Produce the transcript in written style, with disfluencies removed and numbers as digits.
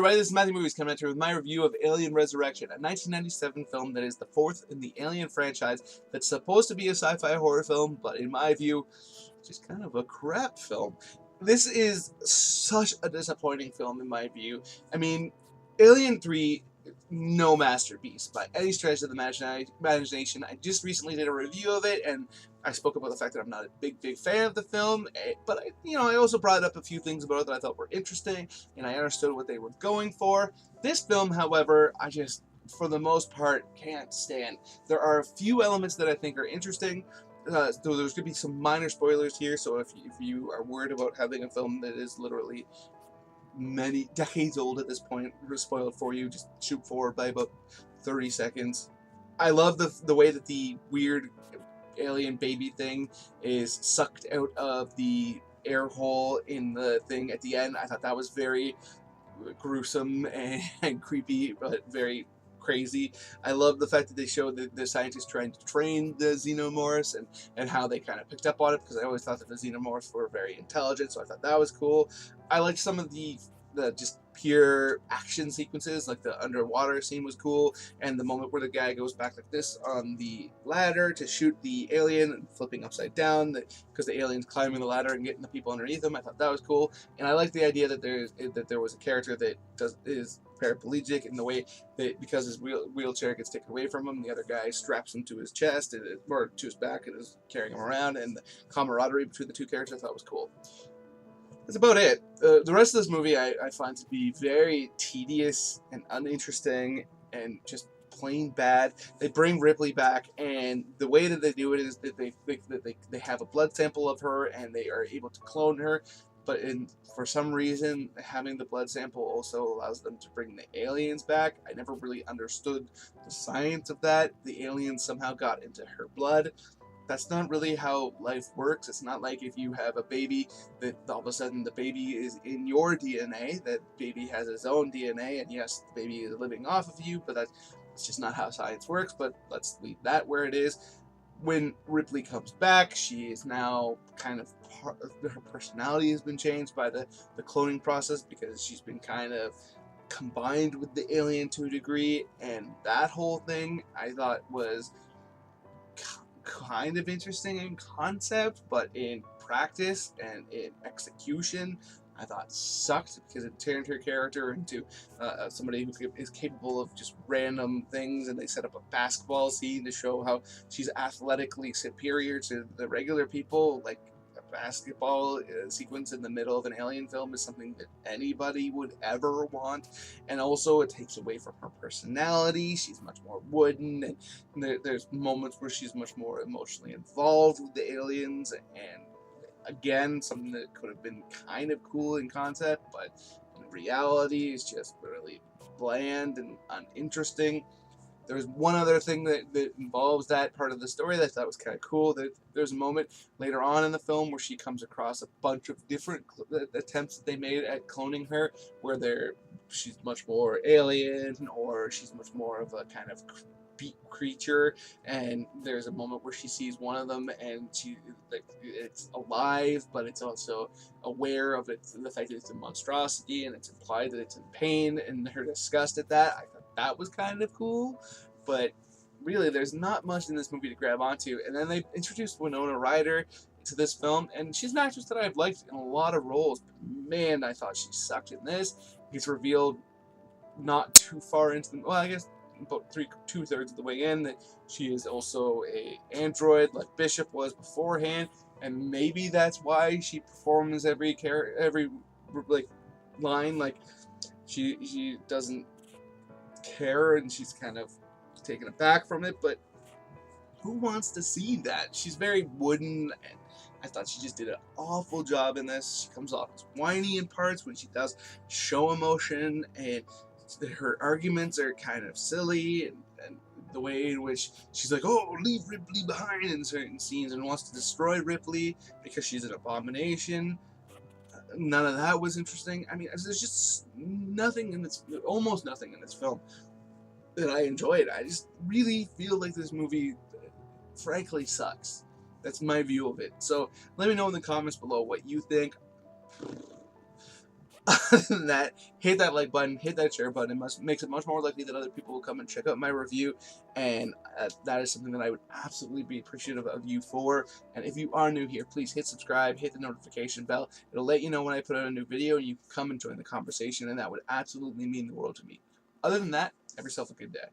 everybody, this is Matthew Movies coming at you with my review of Alien Resurrection, a 1997 film that is the fourth in the Alien franchise that's supposed to be a sci-fi horror film, but in my view, just kind of a crap film. This is such a disappointing film in my view. I mean, Alien 3, no masterpiece by any stretch of the imagination. I just recently did a review of it, and I spoke about the fact that I'm not a big fan of the film, but I also brought up a few things about it that I thought were interesting, and I understood what they were going for. This film, however, I just, for the most part, can't stand. There are a few elements that I think are interesting. Though there's going to be some minor spoilers here, so if you are worried about having a film that is literally many decades old at this point spoiled for you, just shoot forward by about 30 seconds. I love the way that the weird alien baby thing is sucked out of the air hole in the thing at the end. I thought that was very gruesome and creepy, but very crazy. I love the fact that they showed the scientists trying to train the xenomorphs and how they kind of picked up on it, because I always thought that the xenomorphs were very intelligent, so I thought that was cool. I liked some of the just pure action sequences, like the underwater scene was cool, and the moment where the guy goes back like this on the ladder to shoot the alien and flipping upside down because the alien's climbing the ladder and getting the people underneath him. I thought that was cool, and I like the idea that there was a character that is paraplegic in the way that because his wheelchair gets taken away from him, the other guy straps him to his chest or to his back and is carrying him around, and the camaraderie between the two characters I thought was cool. That's about it. The rest of this movie I find to be very tedious and uninteresting and just plain bad. They bring Ripley back, and the way that they do it is that they have a blood sample of her and they are able to clone her, but for some reason having the blood sample also allows them to bring the aliens back. I never really understood the science of that. The aliens somehow got into her blood. That's not really how life works. It's not like if you have a baby that all of a sudden the baby is in your DNA, that baby has its own DNA, and yes, the baby is living off of you, but that's just not how science works, but let's leave that where it is. When Ripley comes back, she is now kind of her personality has been changed by the cloning process, because she's been kind of combined with the alien to a degree, and that whole thing I thought was kind of interesting in concept, but in practice and in execution I thought sucked, because it turned her character into somebody who is capable of just random things, and they set up a basketball scene to show how she's athletically superior to the regular people. Like, a basketball sequence in the middle of an alien film is something that anybody would ever want, and also it takes away from her personality. She's much more wooden, and there's moments where she's much more emotionally involved with the aliens, and again, something that could have been kind of cool in concept, but in reality is just really bland and uninteresting. There's one other thing that involves that part of the story that I thought was kind of cool. There's a moment later on in the film where she comes across a bunch of different attempts that they made at cloning her, where she's much more alien, or she's much more of a kind of creature, and there's a moment where she sees one of them and it's alive, but it's also aware of the fact that it's a monstrosity, and it's implied that it's in pain, and her disgust at that. I thought that was kind of cool, but really there's not much in this movie to grab onto. And then they introduced Winona Ryder to this film, and she's an actress that I've liked in a lot of roles, but man, I thought she sucked in this. It's revealed not too far into the, well, I guess about 2/3 of the way in, that she is also a android like Bishop was beforehand, and maybe that's why she performs every like line like she doesn't care, and she's kind of taken aback from it. But who wants to see that? She's very wooden, and I thought she just did an awful job in this. She comes off as whiny in parts when she does show emotion, and her arguments are kind of silly, and the way in which she's like, oh, leave Ripley behind in certain scenes, and wants to destroy Ripley because she's an abomination. None of that was interesting. I mean, there's just nothing in this, almost nothing in this film that I enjoyed. I just really feel like this movie, frankly, sucks. That's my view of it. So let me know in the comments below what you think. Other than that, hit that like button, hit that share button. It makes it much more likely that other people will come and check out my review, and that is something that I would absolutely be appreciative of you for. And if you are new here, please hit subscribe, hit the notification bell. It'll let you know when I put out a new video, and you can come and join the conversation, and that would absolutely mean the world to me. Other than that, have yourself a good day.